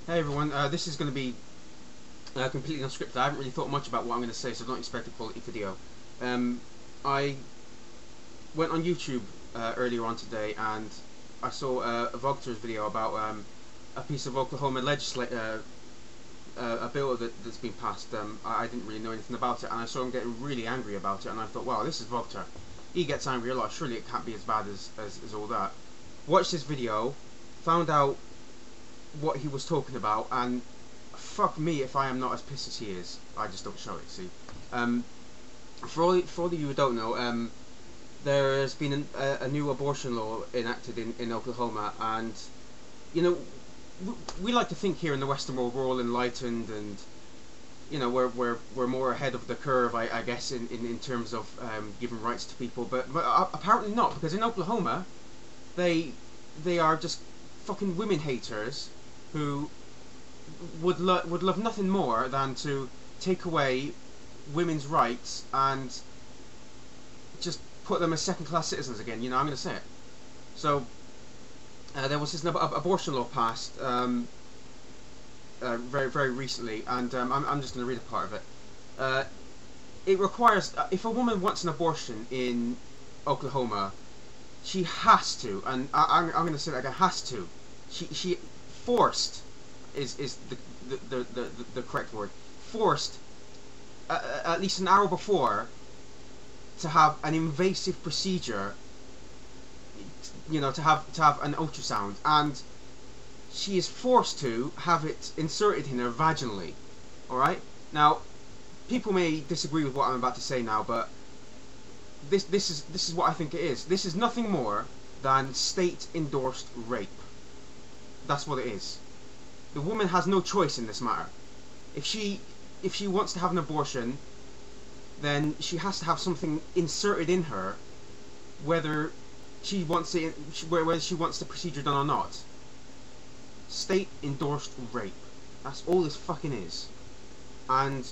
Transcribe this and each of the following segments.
Hey everyone, this is going to be completely unscripted. I haven't really thought much about what I'm going to say, so don't expect a quality video. I went on YouTube earlier on today and I saw a Vogter's video about a piece of Oklahoma a bill that's been passed. I didn't really know anything about it, and I saw him getting really angry about it, and I thought, wow, this is Vogter. He gets angry a lot, surely it can't be as bad as all that. Watched this video, found out what he was talking about, and fuck me if I am not as pissed as he is. I just don't show it, see. For all of you who don't know, there has been a new abortion law enacted in Oklahoma, and, you know, we like to think here in the Western world we're all enlightened and, you know, we're more ahead of the curve, I guess, in terms of giving rights to people, but apparently not, because in Oklahoma, they are just fucking women haters who would love nothing more than to take away women's rights and just put them as second-class citizens again. You know, I'm going to say it. So there was this abortion law passed very recently, and I'm just going to read a part of it. It requires, if a woman wants an abortion in Oklahoma, she has to, and I'm going to say that again, has to. She forced is the correct word. Forced at least an hour before to have an invasive procedure. You know, to have an ultrasound, and she is forced to have it inserted in her vaginally. All right. Now, people may disagree with what I'm about to say now, but this is what I think it is. This is nothing more than state-endorsed rape. That's what it is. The woman has no choice in this matter. If she wants to have an abortion, then she has to have something inserted in her, whether she wants it, whether she wants the procedure done or not. State-endorsed rape. That's all this fucking is. And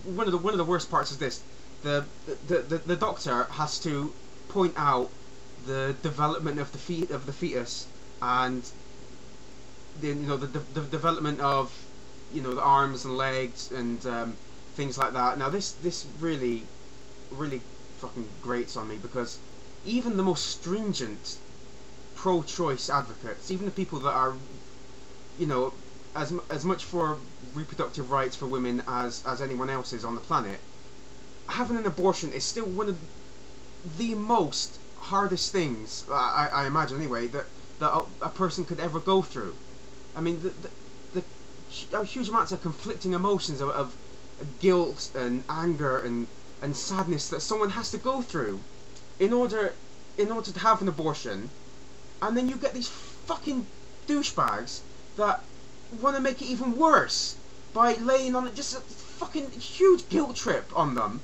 one of the worst parts is this: the doctor has to point out the development of the fetus and the development of the arms and legs and things like that. Now this really fucking grates on me, because even the most stringent pro-choice advocates, even the people that are as much for reproductive rights for women as anyone else is on the planet, having an abortion is still one of the most hardest things, I imagine anyway, that a person could ever go through. I mean, the huge amounts of conflicting emotions of guilt and anger and sadness that someone has to go through in order to have an abortion, and then you get these fucking douchebags that want to make it even worse by laying on it just a fucking huge guilt trip on them,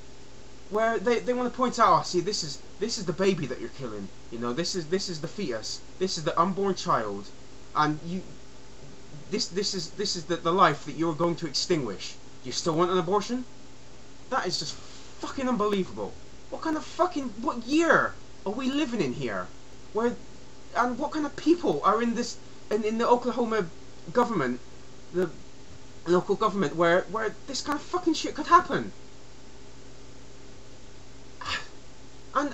where they want to point out, oh, see, this is the baby that you're killing. You know, this is the fetus. This is the unborn child, and this is the life that you're going to extinguish. You still want an abortion? That is just fucking unbelievable. What year are we living in here? And what kind of people are in the Oklahoma government, the local government, where this kind of fucking shit could happen? And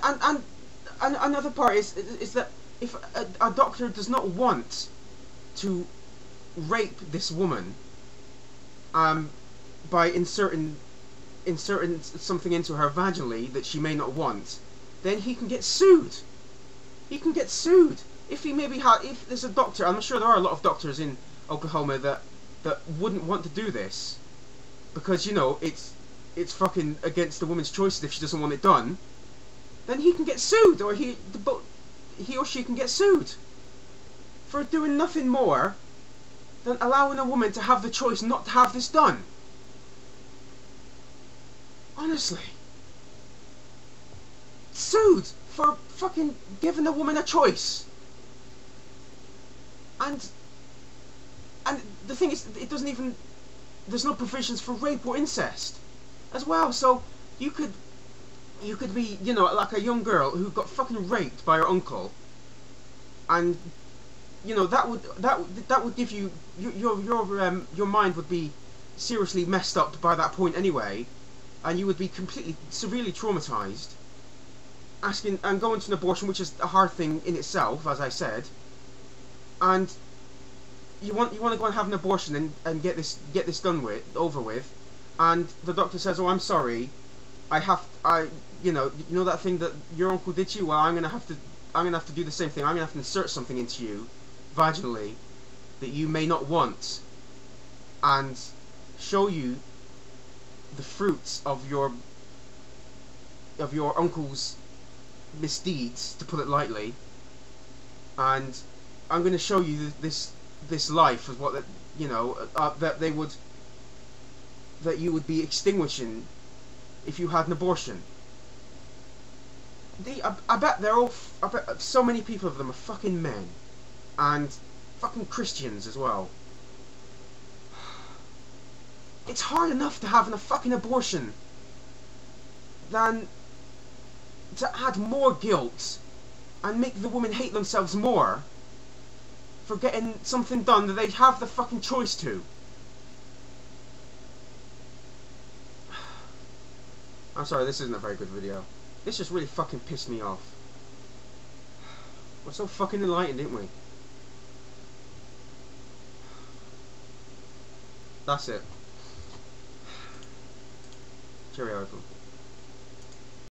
another part is that if a doctor does not want to rape this woman by inserting something into her vaginally that she may not want, then he can get sued. He can get sued if if there's a doctor. I'm sure there are a lot of doctors in Oklahoma that wouldn't want to do this, because it's fucking against the woman's choices if she doesn't want it done. Then he can get sued, or he or she can get sued for doing nothing more than allowing a woman to have the choice not to have this done. Honestly. Sued for fucking giving a woman a choice. And the thing is, there's no provisions for rape or incest as well, so you could be, like a young girl who got fucking raped by her uncle, and you know, that would give you your mind would be seriously messed up by that point anyway, and you would be completely severely traumatized. Asking and going to an abortion, which is a hard thing in itself, as I said, and you want to go and have an abortion and get this done with, over with, and the doctor says, "Oh, I'm sorry, you know that thing that your uncle did to you. Well, I'm gonna have to do the same thing. I'm gonna have to insert something into you, vaginally, that you may not want, and show you the fruits of your uncle's misdeeds, to put it lightly, and I'm going to show you this life as what that that you would be extinguishing if you had an abortion." I bet so many people of them are fucking men, and fucking Christians as well. It's hard enough to have a fucking abortion than to add more guilt and make the women hate themselves more for getting something done that they have the fucking choice to. I'm sorry, this isn't a very good video. This just really fucking pissed me off. We're so fucking enlightened, didn't we? That's it. Cheerio, everyone.